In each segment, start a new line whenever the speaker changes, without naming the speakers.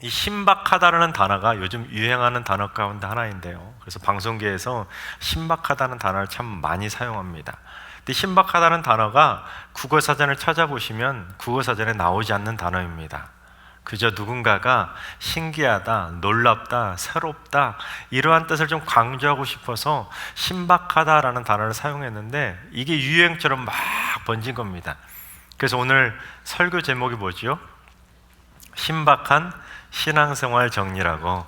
이 신박하다라는 단어가 요즘 유행하는 단어 가운데 하나인데요. 그래서 방송계에서 신박하다는 단어를 참 많이 사용합니다. 근데 신박하다는 단어가 국어사전을 찾아보시면 국어사전에 나오지 않는 단어입니다. 그저 누군가가 신기하다, 놀랍다, 새롭다 이러한 뜻을 좀 강조하고 싶어서 신박하다라는 단어를 사용했는데 이게 유행처럼 막 번진 겁니다. 그래서 오늘 설교 제목이 뭐지요? 신박한 신앙생활 정리라고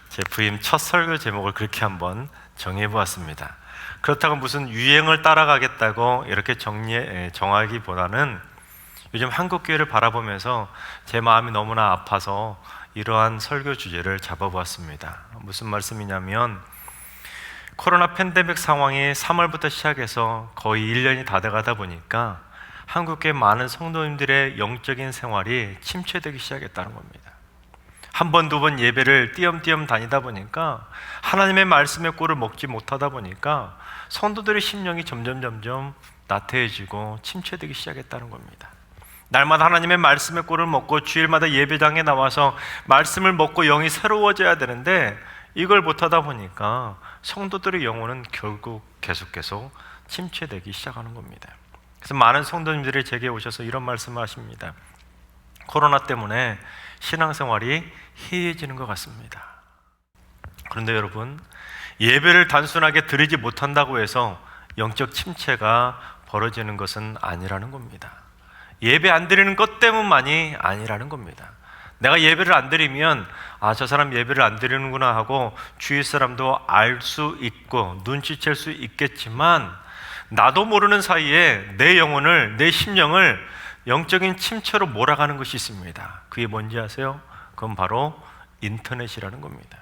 제 부임 첫 설교 제목을 그렇게 한번 정해 보았습니다. 그렇다고 무슨 유행을 따라가겠다고 이렇게 정하기보다는 요즘 한국교회를 바라보면서 제 마음이 너무나 아파서 이러한 설교 주제를 잡아보았습니다. 무슨 말씀이냐면 코로나 팬데믹 상황이 3월부터 시작해서 거의 1년이 다 돼가다 보니까 한국교회 많은 성도님들의 영적인 생활이 침체되기 시작했다는 겁니다. 한 번, 두 번 예배를 띄엄띄엄 다니다 보니까 하나님의 말씀의 꼴을 먹지 못하다 보니까 성도들의 심령이 점점 나태해지고 침체되기 시작했다는 겁니다. 날마다 하나님의 말씀의 꼴을 먹고 주일마다 예배당에 나와서 말씀을 먹고 영이 새로워져야 되는데 이걸 못하다 보니까 성도들의 영혼은 결국 계속 침체되기 시작하는 겁니다. 그래서 많은 성도님들이 제게 오셔서 이런 말씀을 하십니다. 코로나 때문에 신앙생활이 해이해지는 것 같습니다. 그런데 여러분, 예배를 단순하게 드리지 못한다고 해서 영적 침체가 벌어지는 것은 아니라는 겁니다. 예배 안 드리는 것 때문만이 아니라는 겁니다. 내가 예배를 안 드리면 저 사람 예배를 안 드리는구나 하고 주위 사람도 알 수 있고 눈치챌 수 있겠지만 나도 모르는 사이에 내 영혼을, 내 심령을 영적인 침체로 몰아가는 것이 있습니다. 그게 뭔지 아세요? 그건 바로 인터넷이라는 겁니다.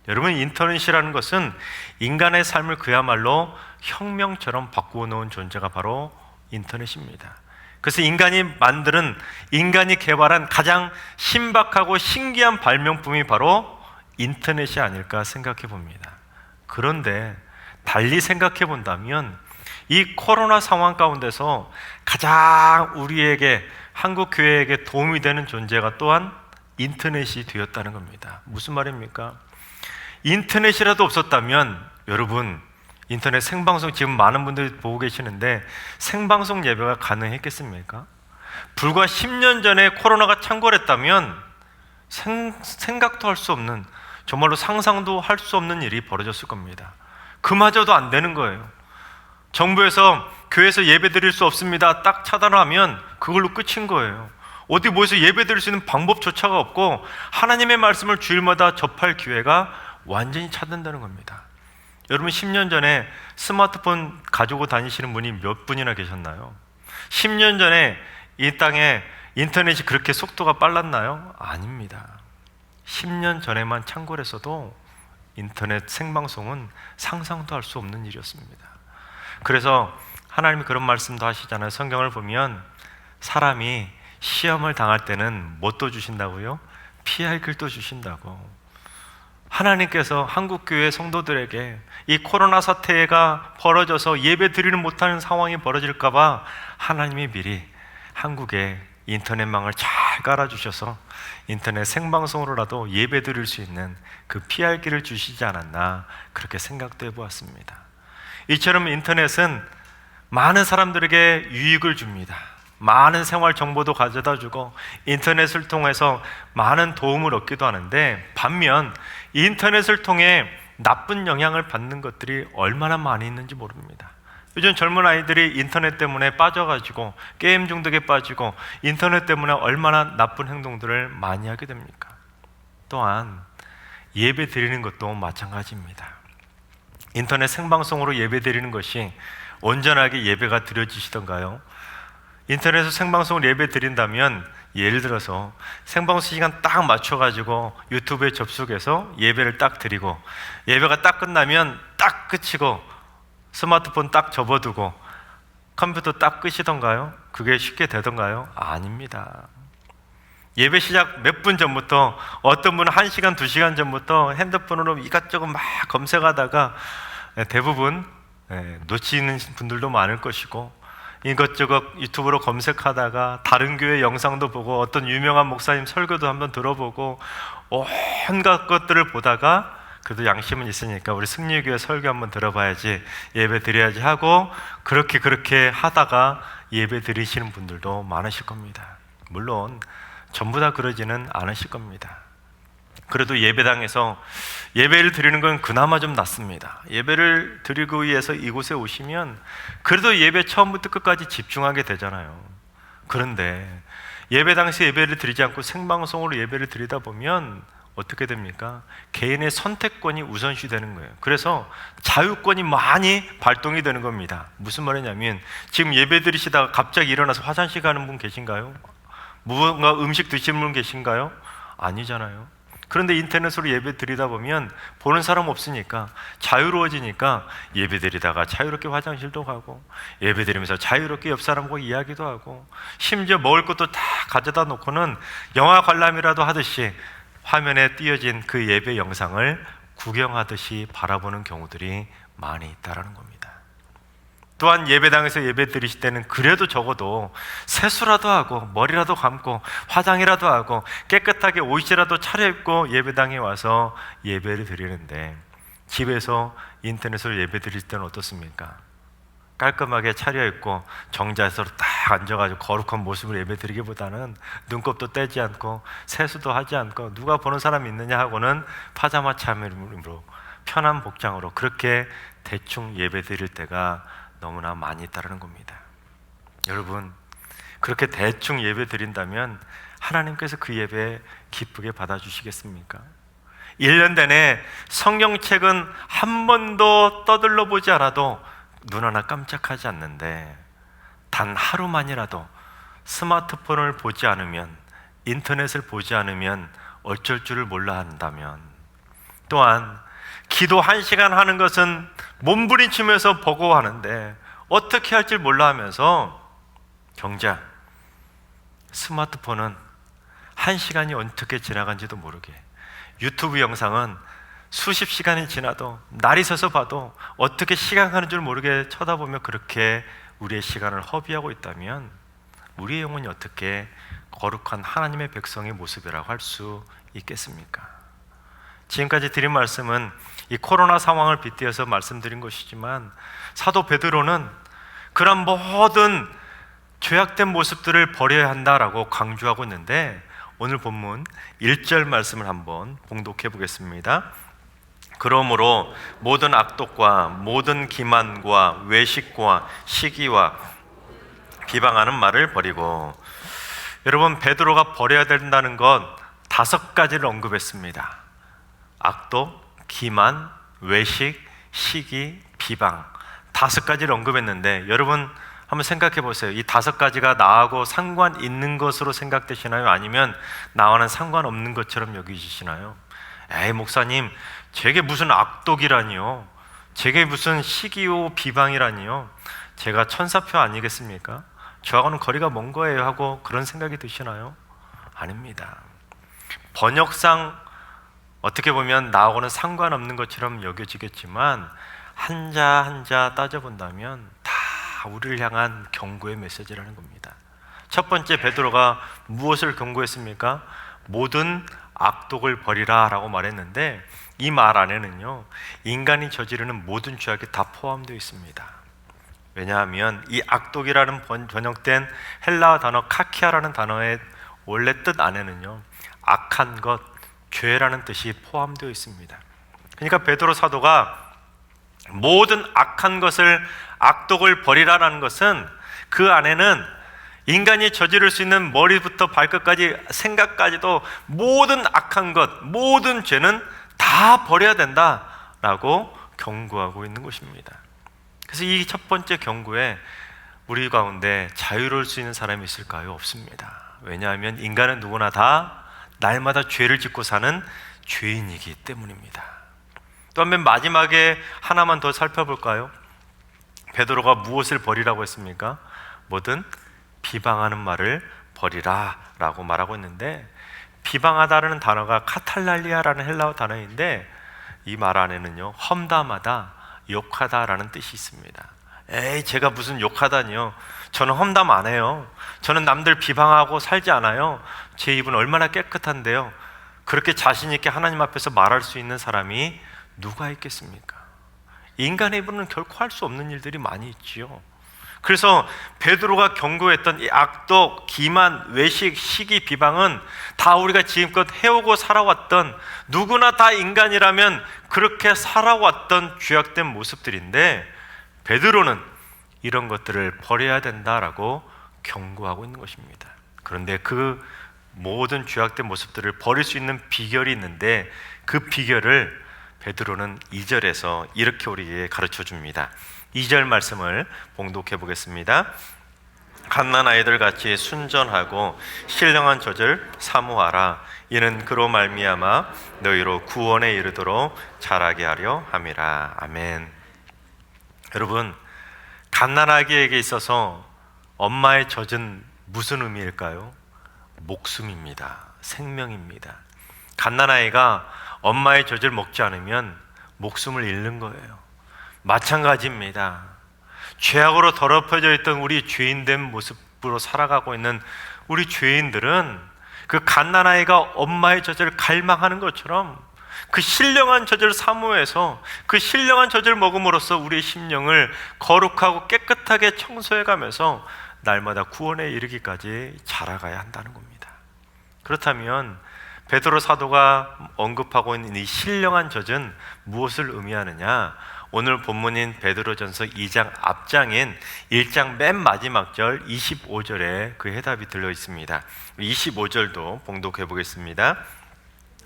여러분, 인터넷이라는 것은 인간의 삶을 그야말로 혁명처럼 바꾸어 놓은 존재가 바로 인터넷입니다. 그래서 인간이 개발한 가장 신박하고 신기한 발명품이 바로 인터넷이 아닐까 생각해 봅니다. 그런데 달리 생각해 본다면 이 코로나 상황 가운데서 가장 우리에게, 한국 교회에게 도움이 되는 존재가 또한 인터넷이 되었다는 겁니다. 무슨 말입니까? 인터넷이라도 없었다면 여러분, 인터넷 생방송 지금 많은 분들이 보고 계시는데 생방송 예배가 가능했겠습니까? 불과 10년 전에 코로나가 창궐했다면 생각도 할 수 없는, 정말로 상상도 할 수 없는 일이 벌어졌을 겁니다. 그마저도 안 되는 거예요. 정부에서 교회에서 예배 드릴 수 없습니다 딱 차단하면 그걸로 끝인 거예요. 어디 모여서 예배 드릴 수 있는 방법조차가 없고 하나님의 말씀을 주일마다 접할 기회가 완전히 차단되는 겁니다. 여러분, 10년 전에 스마트폰 가지고 다니시는 분이 몇 분이나 계셨나요? 10년 전에 이 땅에 인터넷이 그렇게 속도가 빨랐나요? 아닙니다. 10년 전에만 창궐했어도 인터넷 생방송은 상상도 할 수 없는 일이었습니다. 그래서 하나님이 그런 말씀도 하시잖아요. 성경을 보면 사람이 시험을 당할 때는 뭣도 주신다고요? 피할 길도 주신다고. 하나님께서 한국교회 성도들에게 이 코로나 사태가 벌어져서 예배 드리는 못하는 상황이 벌어질까 봐 하나님이 미리 한국에 인터넷망을 잘 깔아주셔서 인터넷 생방송으로라도 예배 드릴 수 있는 그 피할 길을 주시지 않았나, 그렇게 생각도 해보았습니다. 이처럼 인터넷은 많은 사람들에게 유익을 줍니다. 많은 생활 정보도 가져다 주고 인터넷을 통해서 많은 도움을 얻기도 하는데, 반면 인터넷을 통해 나쁜 영향을 받는 것들이 얼마나 많이 있는지 모릅니다. 요즘 젊은 아이들이 인터넷 때문에 빠져가지고 게임 중독에 빠지고 인터넷 때문에 얼마나 나쁜 행동들을 많이 하게 됩니까? 또한 예배 드리는 것도 마찬가지입니다. 인터넷 생방송으로 예배 드리는 것이 온전하게 예배가 드려지시던가요? 인터넷에서 생방송으로 예배 드린다면 예를 들어서 생방송 시간 딱 맞춰가지고 유튜브에 접속해서 예배를 딱 드리고 예배가 딱 끝나면 딱 끝이고 스마트폰 딱 접어두고 컴퓨터 딱 끄시던가요? 그게 쉽게 되던가요? 아닙니다. 예배 시작 몇 분 전부터, 어떤 분은 1시간, 2시간 전부터 핸드폰으로 이것저것 막 검색하다가 대부분 놓치는 분들도 많을 것이고, 이것저것 유튜브로 검색하다가 다른 교회 영상도 보고 어떤 유명한 목사님 설교도 한번 들어보고 온갖 것들을 보다가 그래도 양심은 있으니까 우리 승리교회 설교 한번 들어봐야지, 예배 드려야지 하고 그렇게 하다가 예배 드리시는 분들도 많으실 겁니다. 물론 전부 다 그러지는 않으실 겁니다. 그래도 예배당에서 예배를 드리는 건 그나마 좀 낫습니다. 예배를 드리기 위해서 이곳에 오시면 그래도 예배 처음부터 끝까지 집중하게 되잖아요. 그런데 예배당에서 예배를 드리지 않고 생방송으로 예배를 드리다 보면 어떻게 됩니까? 개인의 선택권이 우선시 되는 거예요. 그래서 자유권이 많이 발동이 되는 겁니다. 무슨 말이냐면 지금 예배 드리시다가 갑자기 일어나서 화장실 가는 분 계신가요? 무언가 음식 드시는 분 계신가요? 아니잖아요. 그런데 인터넷으로 예배 드리다 보면 보는 사람 없으니까 자유로워지니까 예배 드리다가 자유롭게 화장실도 가고 예배 드리면서 자유롭게 옆 사람하고 이야기도 하고 심지어 먹을 것도 다 가져다 놓고는 영화 관람이라도 하듯이 화면에 띄어진 그 예배 영상을 구경하듯이 바라보는 경우들이 많이 있다는 겁니다. 또한 예배당에서 예배 드리실 때는 그래도 적어도 세수라도 하고 머리라도 감고 화장이라도 하고 깨끗하게 옷이라도 차려입고 예배당에 와서 예배를 드리는데, 집에서 인터넷으로 예배 드릴 때는 어떻습니까? 깔끔하게 차려입고 정자세로 딱 앉아가지고 거룩한 모습으로 예배 드리기보다는 눈곱도 떼지 않고 세수도 하지 않고 누가 보는 사람이 있느냐 하고는 파자마 차림으로 편한 복장으로 그렇게 대충 예배 드릴 때가 너무나 많이 있다는 겁니다. 여러분, 그렇게 대충 예배 드린다면 하나님께서 그 예배 기쁘게 받아주시겠습니까? 1년 내내 성경책은 한 번도 떠들러 보지 않아도 눈 하나 깜짝하지 않는데 단 하루만이라도 스마트폰을 보지 않으면, 인터넷을 보지 않으면 어쩔 줄을 몰라 한다면, 또한 기도 1시간 하는 것은 몸부림치면서 버거워하는데 어떻게 할지 몰라 하면서 정작 스마트폰은 1시간이 어떻게 지나간지도 모르게, 유튜브 영상은 수십 시간이 지나도 날이 서서 봐도 어떻게 시간 가는 줄 모르게 쳐다보며 그렇게 우리의 시간을 허비하고 있다면 우리의 영혼이 어떻게 거룩한 하나님의 백성의 모습이라고 할 수 있겠습니까? 지금까지 드린 말씀은 이 코로나 상황을 빗대어서 말씀드린 것이지만 사도 베드로는 그런 모든 죄악된 모습들을 버려야 한다라고 강조하고 있는데, 오늘 본문 1절 말씀을 한번 봉독해 보겠습니다. 그러므로 모든 악독과 모든 기만과 외식과 시기와 비방하는 말을 버리고, 여러분, 베드로가 버려야 된다는 건 5가지를 언급했습니다. 악독, 기만, 외식, 시기, 비방, 5가지를 언급했는데 여러분 한번 생각해 보세요. 이 5가지가 나하고 상관 있는 것으로 생각되시나요? 아니면 나와는 상관없는 것처럼 여기시나요? 에이, 목사님, 제게 무슨 악독이라니요? 제게 무슨 시기요 비방이라니요? 제가 천사표 아니겠습니까? 저하고는 거리가 먼 거예요 하고 그런 생각이 드시나요? 아닙니다. 번역상 어떻게 보면 나하고는 상관없는 것처럼 여겨지겠지만 한자 한자 따져본다면 다 우리를 향한 경고의 메시지라는 겁니다. 첫 번째, 베드로가 무엇을 경고했습니까? 모든 악독을 버리라 라고 말했는데, 이 말 안에는요 인간이 저지르는 모든 죄악이 다 포함되어 있습니다. 왜냐하면 이 악독이라는 번역된 헬라어 단어 카키아라는 단어의 원래 뜻 안에는요 악한 것, 죄라는 뜻이 포함되어 있습니다. 그러니까 베드로 사도가 모든 악한 것을, 악독을 버리라라는 것은 그 안에는 인간이 저지를 수 있는 머리부터 발끝까지 생각까지도 모든 악한 것, 모든 죄는 다 버려야 된다라고 경고하고 있는 것입니다. 그래서 이 첫 번째 경고에 우리 가운데 자유로울 수 있는 사람이 있을까요? 없습니다. 왜냐하면 인간은 누구나 다 날마다 죄를 짓고 사는 죄인이기 때문입니다. 또 한 번 마지막에 하나만 더 살펴볼까요? 베드로가 무엇을 버리라고 했습니까? 뭐든 비방하는 말을 버리라 라고 말하고 있는데, 비방하다라는 단어가 카탈랄리아라는 헬라어 단어인데 이 말 안에는요 험담하다, 욕하다라는 뜻이 있습니다. 에이, 제가 무슨 욕하다니요. 저는 험담 안 해요. 저는 남들 비방하고 살지 않아요. 제 입은 얼마나 깨끗한데요. 그렇게 자신 있게 하나님 앞에서 말할 수 있는 사람이 누가 있겠습니까? 인간의 입으로는 결코 할 수 없는 일들이 많이 있지요. 그래서 베드로가 경고했던 이 악독, 기만, 외식, 시기, 비방은 다 우리가 지금껏 해오고 살아왔던, 누구나 다 인간이라면 그렇게 살아왔던 죄악된 모습들인데, 베드로는 이런 것들을 버려야 된다라고 경고하고 있는 것입니다. 그런데 그 모든 죄악된 모습들을 버릴 수 있는 비결이 있는데, 그 비결을 베드로는 2절에서 이렇게 우리에게 가르쳐 줍니다. 2절 말씀을 봉독해 보겠습니다. 갓난아이들 같이 순전하고 신령한 젖을 사모하라. 이는 그로 말미암아 너희로 구원에 이르도록 자라게 하려 함이라. 아멘. 여러분, 갓난아기에게 있어서 엄마의 젖은 무슨 의미일까요? 목숨입니다. 생명입니다. 갓난아이가 엄마의 젖을 먹지 않으면 목숨을 잃는 거예요. 마찬가지입니다. 죄악으로 더럽혀져 있던 우리 죄인된 모습으로 살아가고 있는 우리 죄인들은 그 갓난아이가 엄마의 젖을 갈망하는 것처럼 그 신령한 젖을 사모해서 그 신령한 젖을 먹음으로써 우리의 심령을 거룩하고 깨끗하게 청소해가면서 날마다 구원에 이르기까지 자라가야 한다는 겁니다. 그렇다면 베드로 사도가 언급하고 있는 이 신령한 젖은 무엇을 의미하느냐? 오늘 본문인 베드로전서 2장 앞장인 1장 맨 마지막 절 25절에 그 해답이 들려 있습니다. 25절도 봉독해 보겠습니다.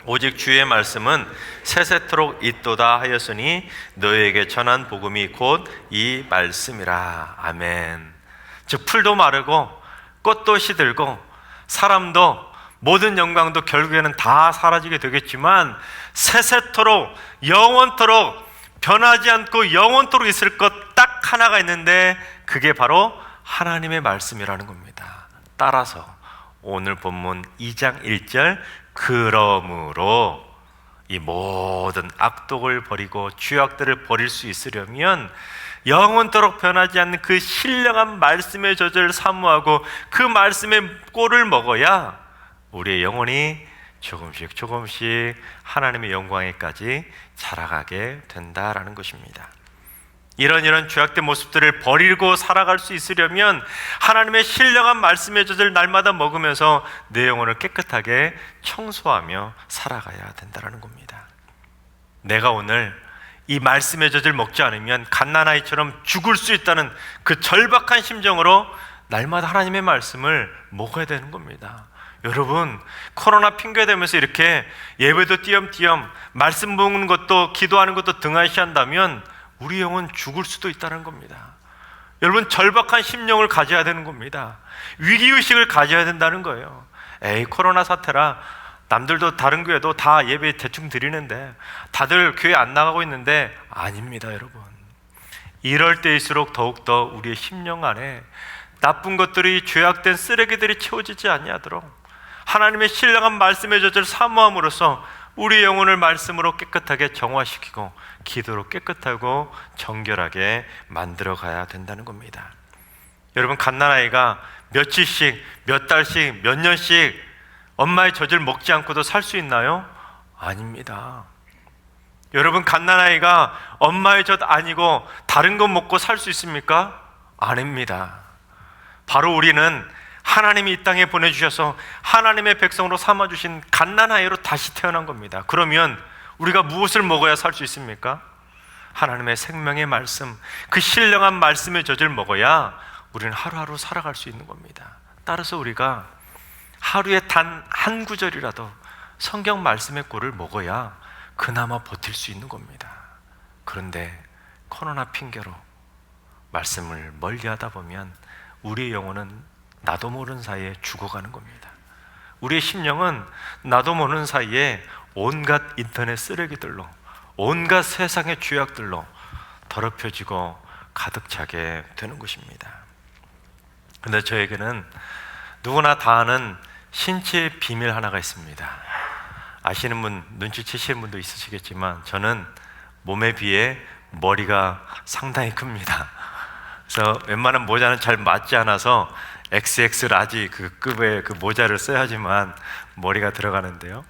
오직 주의 말씀은 세세토록 있도다 하였으니 너희에게 전한 복음이 곧 이 말씀이라. 아멘. 즉 풀도 마르고 꽃도 시들고 사람도 모든 영광도 결국에는 다 사라지게 되겠지만 세세토록 영원토록 변하지 않고 영원토록 있을 것 딱 하나가 있는데 그게 바로 하나님의 말씀이라는 겁니다. 따라서 오늘 본문 2장 1절 그러므로 이 모든 악독을 버리고 죄악들을 버릴 수 있으려면 영원토록 변하지 않는 그 신령한 말씀의 젖을 사모하고 그 말씀의 꼴을 먹어야 우리의 영혼이 조금씩 조금씩 하나님의 영광에까지 자라가게 된다라는 것입니다. 이런 죄악된 모습들을 버리고 살아갈 수 있으려면 하나님의 신령한 말씀의 젖을 날마다 먹으면서 내 영혼을 깨끗하게 청소하며 살아가야 된다는 겁니다. 내가 오늘 이 말씀의 젖을 먹지 않으면 갓난아이처럼 죽을 수 있다는 그 절박한 심정으로 날마다 하나님의 말씀을 먹어야 되는 겁니다. 여러분, 코로나 핑계 대면서 이렇게 예배도 띄엄띄엄 말씀 보는 것도 기도하는 것도 등한시한다면 우리 영혼 죽을 수도 있다는 겁니다. 여러분, 절박한 심령을 가져야 되는 겁니다. 위기의식을 가져야 된다는 거예요. 에이, 코로나 사태라 남들도 다른 교회도 다 예배 대충 드리는데 다들 교회 안 나가고 있는데 아닙니다. 여러분, 이럴 때일수록 더욱더 우리의 심령 안에 나쁜 것들이 죄악된 쓰레기들이 채워지지 아니하도록 하나님의 신령한 말씀의 젖을 사모함으로써 우리 영혼을 말씀으로 깨끗하게 정화시키고 기도로 깨끗하고 정결하게 만들어 가야 된다는 겁니다. 여러분, 갓난아이가 며칠씩, 몇 달씩, 몇 년씩 엄마의 젖을 먹지 않고도 살 수 있나요? 아닙니다. 여러분, 갓난아이가 엄마의 젖 아니고 다른 거 먹고 살 수 있습니까? 아닙니다. 바로 우리는 하나님이 이 땅에 보내주셔서 하나님의 백성으로 삼아주신 갓난아이로 다시 태어난 겁니다. 그러면 우리가 무엇을 먹어야 살 수 있습니까? 하나님의 생명의 말씀, 그 신령한 말씀의 젖을 먹어야 우리는 하루하루 살아갈 수 있는 겁니다. 따라서 우리가 하루에 단 한 구절이라도 성경 말씀의 꼴을 먹어야 그나마 버틸 수 있는 겁니다. 그런데 코로나 핑계로 말씀을 멀리하다 보면 우리의 영혼은 나도 모르는 사이에 죽어가는 겁니다. 우리의 심령은 나도 모르는 사이에 온갖 인터넷 쓰레기들로, 온갖 세상의 죄악들로 더럽혀지고 가득 차게 되는 것입니다. 그런데 저에게는 누구나 다 아는 신체의 비밀 하나가 있습니다. 아시는 분, 눈치채시는 분도 있으시겠지만 저는 몸에 비해 머리가 상당히 큽니다. 그래서 웬만한 모자는 잘 맞지 않아서 XX 라지 그 급의 그 모자를 써야지만 머리가 들어가는데요.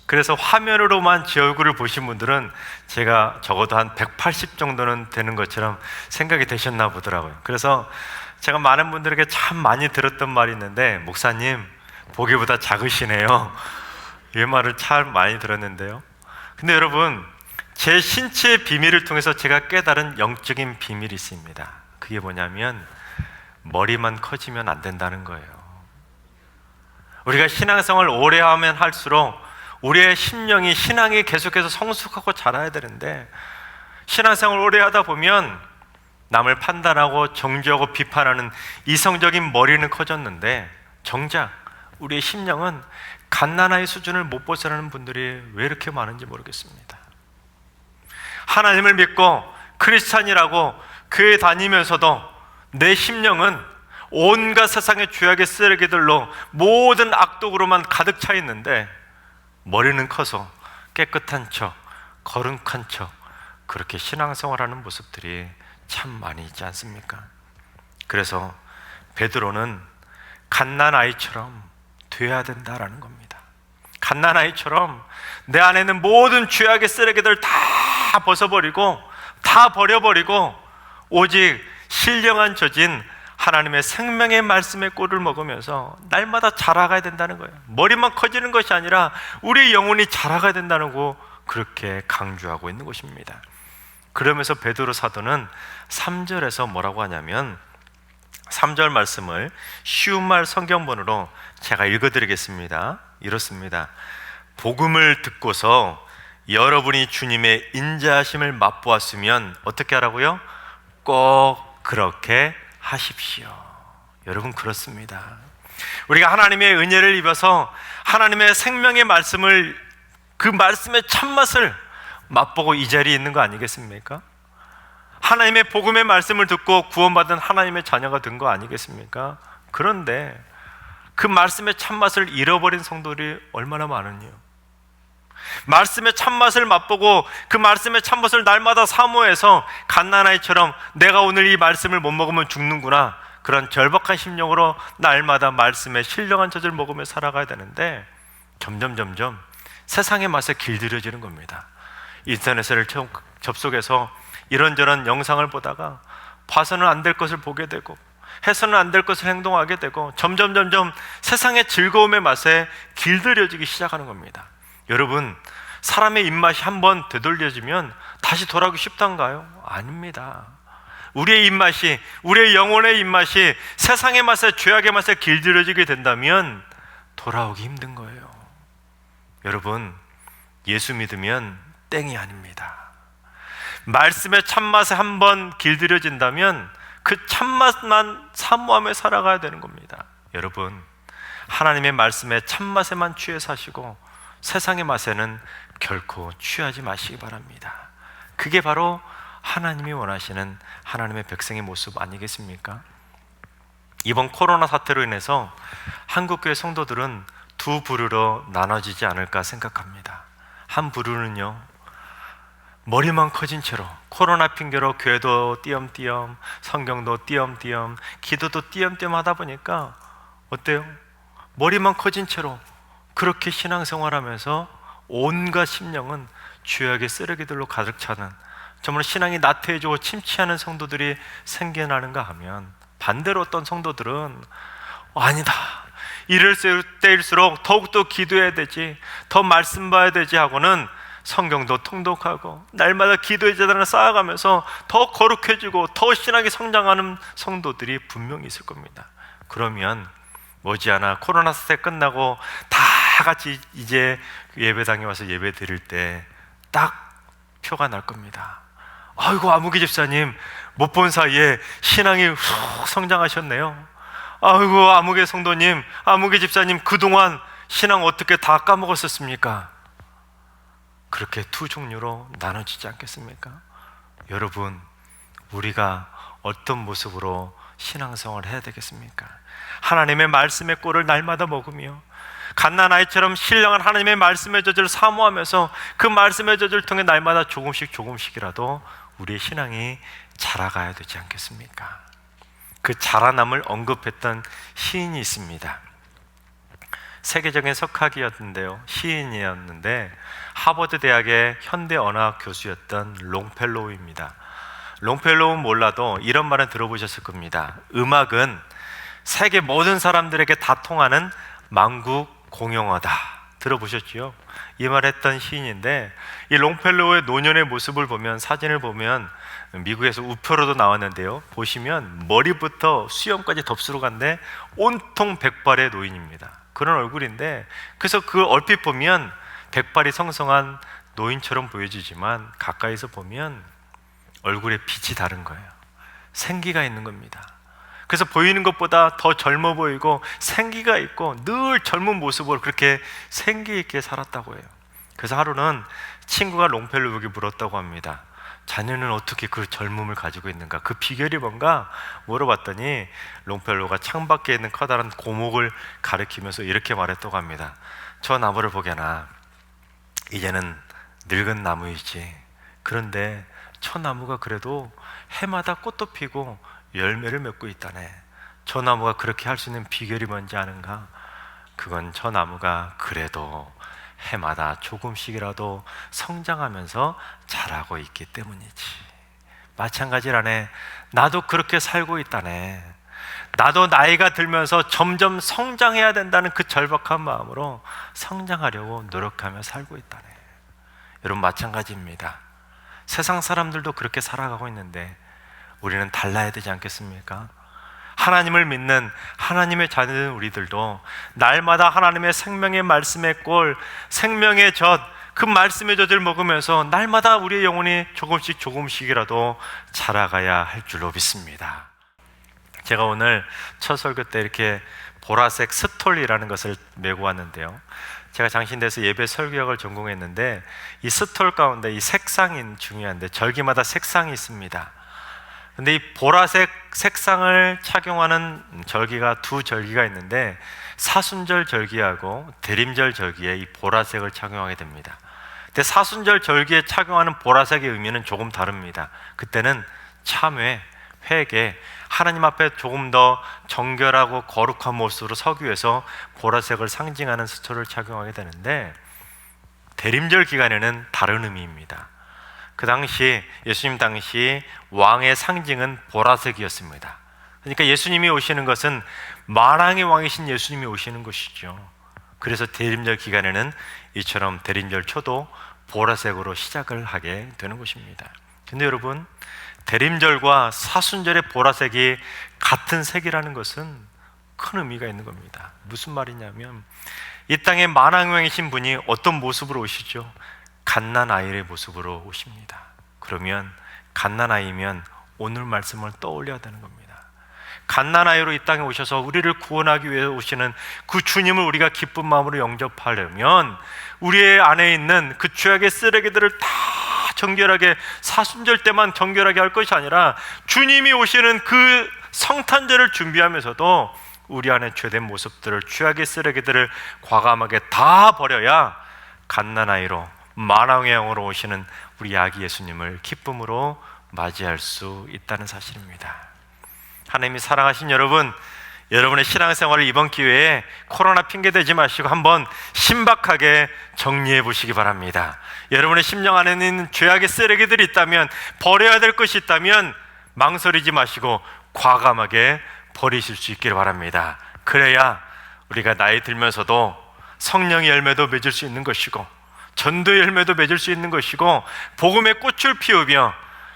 그래서 화면으로만 제 얼굴을 보신 분들은 제가 적어도 한 180 정도는 되는 것처럼 생각이 되셨나 보더라고요. 그래서 제가 많은 분들에게 참 많이 들었던 말이 있는데, 목사님 보기보다 작으시네요. 이 말을 참 많이 들었는데요. 근데 여러분, 제 신체의 비밀을 통해서 제가 깨달은 영적인 비밀이 있습니다. 그게 뭐냐면 머리만 커지면 안 된다는 거예요. 우리가 신앙생활을 오래 하면 할수록 우리의 심령이, 신앙이 계속해서 성숙하고 자라야 되는데, 신앙생활을 오래 하다 보면 남을 판단하고 정죄하고 비판하는 이성적인 머리는 커졌는데, 정작 우리의 심령은 갓난아이 수준을 못 벗어나는 분들이 왜 이렇게 많은지 모르겠습니다. 하나님을 믿고 크리스찬이라고 교회 다니면서도 내 심령은 온갖 세상의 죄악의 쓰레기들로 모든 악독으로만 가득 차 있는데, 머리는 커서 깨끗한 척, 거룩한 척, 그렇게 신앙생활하는 모습들이 참 많이 있지 않습니까? 그래서 베드로는 갓난아이처럼 돼야 된다라는 겁니다. 갓난아이처럼 내 안에 있는 모든 죄악의 쓰레기들 다 벗어버리고, 다 버려버리고, 오직 신령한 젖인 하나님의 생명의 말씀의 꿀을 먹으면서 날마다 자라가야 된다는 거예요. 머리만 커지는 것이 아니라 우리 영혼이 자라가야 된다는 거, 그렇게 강조하고 있는 것입니다. 그러면서 베드로 사도는 3절에서 뭐라고 하냐면, 3절 말씀을 쉬운 말 성경본으로 제가 읽어드리겠습니다. 이렇습니다. 복음을 듣고서 여러분이 주님의 인자하심을 맛보았으면 어떻게 하라고요? 꼭 그렇게 하십시오. 여러분, 그렇습니다. 우리가 하나님의 은혜를 입어서 하나님의 생명의 말씀을, 그 말씀의 참맛을 맛보고 이 자리에 있는 거 아니겠습니까? 하나님의 복음의 말씀을 듣고 구원받은 하나님의 자녀가 된 거 아니겠습니까? 그런데 그 말씀의 참맛을 잃어버린 성도들이 얼마나 많으냐. 말씀의 참맛을 맛보고 그 말씀의 참맛을 날마다 사모해서 갓난아이처럼 내가 오늘 이 말씀을 못 먹으면 죽는구나, 그런 절박한 심령으로 날마다 말씀의 신령한 젖을 먹으며 살아가야 되는데, 점점 세상의 맛에 길들여지는 겁니다. 인터넷을 접속해서 이런저런 영상을 보다가 봐서는 안 될 것을 보게 되고, 해서는 안 될 것을 행동하게 되고, 점점 세상의 즐거움의 맛에 길들여지기 시작하는 겁니다. 여러분, 사람의 입맛이 한번 되돌려지면 다시 돌아오기 쉽단가요? 아닙니다. 우리의 입맛이, 우리의 영혼의 입맛이 세상의 맛에, 죄악의 맛에 길들여지게 된다면 돌아오기 힘든 거예요. 여러분, 예수 믿으면 땡이 아닙니다. 말씀의 참맛에 한번 길들여진다면 그 참맛만 사모하며 살아가야 되는 겁니다. 여러분, 하나님의 말씀의 참맛에만 취해 사시고 세상의 맛에는 결코 취하지 마시기 바랍니다. 그게 바로 하나님이 원하시는 하나님의 백성의 모습 아니겠습니까? 이번 코로나 사태로 인해서 한국교회 성도들은 두 부류로 나눠지지 않을까 생각합니다. 한 부류는요, 머리만 커진 채로 코로나 핑계로 교회도 띄엄띄엄, 성경도 띄엄띄엄, 기도도 띄엄띄엄 하다 보니까 어때요? 머리만 커진 채로 그렇게 신앙생활하면서 온갖 심령은 죄악의 쓰레기들로 가득 차는, 정말 신앙이 나태해지고 침체하는 성도들이 생겨나는가 하면, 반대로 어떤 성도들은 아니다, 이럴 때일수록 더욱더 기도해야 되지, 더 말씀 봐야 되지 하고는 성경도 통독하고 날마다 기도의 재단을 쌓아가면서 더 거룩해지고 더 신앙이 성장하는 성도들이 분명히 있을 겁니다. 그러면 머지않아 코로나 사태 끝나고 다 같이 이제 예배당에 와서 예배 드릴 때 딱 표가 날 겁니다. 아이고, 아무개 집사님 못 본 사이에 신앙이 훅 성장하셨네요. 아이고, 아무개 성도님, 아무개 집사님 그동안 신앙 어떻게 다 까먹었었습니까? 그렇게 두 종류로 나눠지지 않겠습니까? 여러분, 우리가 어떤 모습으로 신앙생활을 해야 되겠습니까? 하나님의 말씀의 꿀을 날마다 먹으며 갓난아이처럼 신령한 하나님의 말씀의 젖을 사모하면서 그 말씀의 젖을 통해 날마다 조금씩이라도 우리의 신앙이 자라가야 되지 않겠습니까? 그 자라남을 언급했던 시인이 있습니다. 세계적인 석학이었는데요, 시인이었는데 하버드 대학의 현대 언어학 교수였던 롱펠로우입니다. 롱펠로우는 몰라도 이런 말은 들어보셨을 겁니다. 음악은 세계 모든 사람들에게 다 통하는 만국 공용어다. 들어보셨죠? 이 말했던 시인인데, 이 롱펠로우의 노년의 모습을 보면, 사진을 보면 미국에서 우표로도 나왔는데요, 보시면 머리부터 수염까지 덥수룩 한데 온통 백발의 노인입니다. 그런 얼굴인데, 그래서 그 얼핏 보면 백발이 성성한 노인처럼 보여지지만 가까이서 보면 얼굴에 빛이 다른 거예요. 생기가 있는 겁니다. 그래서 보이는 것보다 더 젊어 보이고 생기가 있고 늘 젊은 모습으로 그렇게 생기 있게 살았다고 해요. 그래서 하루는 친구가 롱펠로우에게 물었다고 합니다. 자네는 어떻게 그 젊음을 가지고 있는가? 그 비결이 뭔가 물어봤더니 롱펠로우가 창밖에 있는 커다란 고목을 가리키면서 이렇게 말했다고 합니다. 저 나무를 보게나, 이제는 늙은 나무이지. 그런데 저 나무가 그래도 해마다 꽃도 피고 열매를 맺고 있다네. 저 나무가 그렇게 할 수 있는 비결이 뭔지 아는가? 그건 저 나무가 그래도 해마다 조금씩이라도 성장하면서 자라고 있기 때문이지. 마찬가지라네. 나도 그렇게 살고 있다네. 나도 나이가 들면서 점점 성장해야 된다는 그 절박한 마음으로 성장하려고 노력하며 살고 있다네. 여러분, 마찬가지입니다. 세상 사람들도 그렇게 살아가고 있는데 우리는 달라야 되지 않겠습니까? 하나님을 믿는 하나님의 자녀된 우리들도 날마다 하나님의 생명의 말씀의 꼴, 생명의 젖, 그 말씀의 젖을 먹으면서 날마다 우리의 영혼이 조금씩이라도 자라가야 할 줄로 믿습니다. 제가 오늘 첫 설교 때 이렇게 보라색 스톨이라는 것을 메고 왔는데요, 제가 장신대에서 예배 설교학을 전공했는데 이 스톨 가운데 이 색상이 중요한데 절기마다 색상이 있습니다. 근데 이 보라색 색상을 착용하는 절기가 두 절기가 있는데 사순절 절기하고 대림절 절기에 이 보라색을 착용하게 됩니다. 근데 사순절 절기에 착용하는 보라색의 의미는 조금 다릅니다. 그때는 참회, 회개, 하나님 앞에 조금 더 정결하고 거룩한 모습으로 서기 위해서 보라색을 상징하는 스토를 착용하게 되는데, 대림절 기간에는 다른 의미입니다. 그 당시 예수님 당시 왕의 상징은 보라색이었습니다. 그러니까 예수님이 오시는 것은 만왕의 왕이신 예수님이 오시는 것이죠. 그래서 대림절 기간에는 이처럼 대림절 초도 보라색으로 시작을 하게 되는 것입니다. 근데 여러분, 대림절과 사순절의 보라색이 같은 색이라는 것은 큰 의미가 있는 겁니다. 무슨 말이냐면, 이 땅에 만왕의 왕이신 분이 어떤 모습으로 오시죠? 갓난아이의 모습으로 오십니다. 그러면 갓난아이면 오늘 말씀을 떠올려야 되는 겁니다. 갓난아이로 이 땅에 오셔서 우리를 구원하기 위해 오시는 그 주님을 우리가 기쁜 마음으로 영접하려면 우리의 안에 있는 그 죄악의 쓰레기들을 다 정결하게, 사순절 때만 정결하게 할 것이 아니라 주님이 오시는 그 성탄절을 준비하면서도 우리 안에 죄된 모습들을, 죄악의 쓰레기들을 과감하게 다 버려야 갓난아이로, 만왕의 왕으로 오시는 우리 아기 예수님을 기쁨으로 맞이할 수 있다는 사실입니다. 하나님이 사랑하신 여러분, 여러분의 신앙생활을 이번 기회에 코로나 핑계대지 마시고 한번 신박하게 정리해 보시기 바랍니다. 여러분의 심령 안에 있는 죄악의 쓰레기들이 있다면, 버려야 될 것이 있다면 망설이지 마시고 과감하게 버리실 수 있기를 바랍니다. 그래야 우리가 나이 들면서도 성령의 열매도 맺을 수 있는 것이고, 전도의 열매도 맺을 수 있는 것이고, 복음의 꽃을 피우며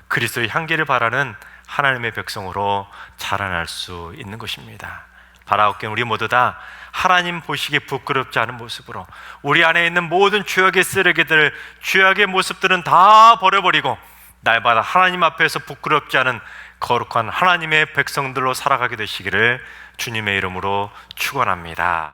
그리스도의 향기를 바라는 하나님의 백성으로 자라날 수 있는 것입니다. 바라옵기는 우리 모두 다 하나님 보시기에 부끄럽지 않은 모습으로 우리 안에 있는 모든 죄악의 쓰레기들, 죄악의 모습들은 다 버려버리고 날마다 하나님 앞에서 부끄럽지 않은 거룩한 하나님의 백성들로 살아가게 되시기를 주님의 이름으로 축원합니다.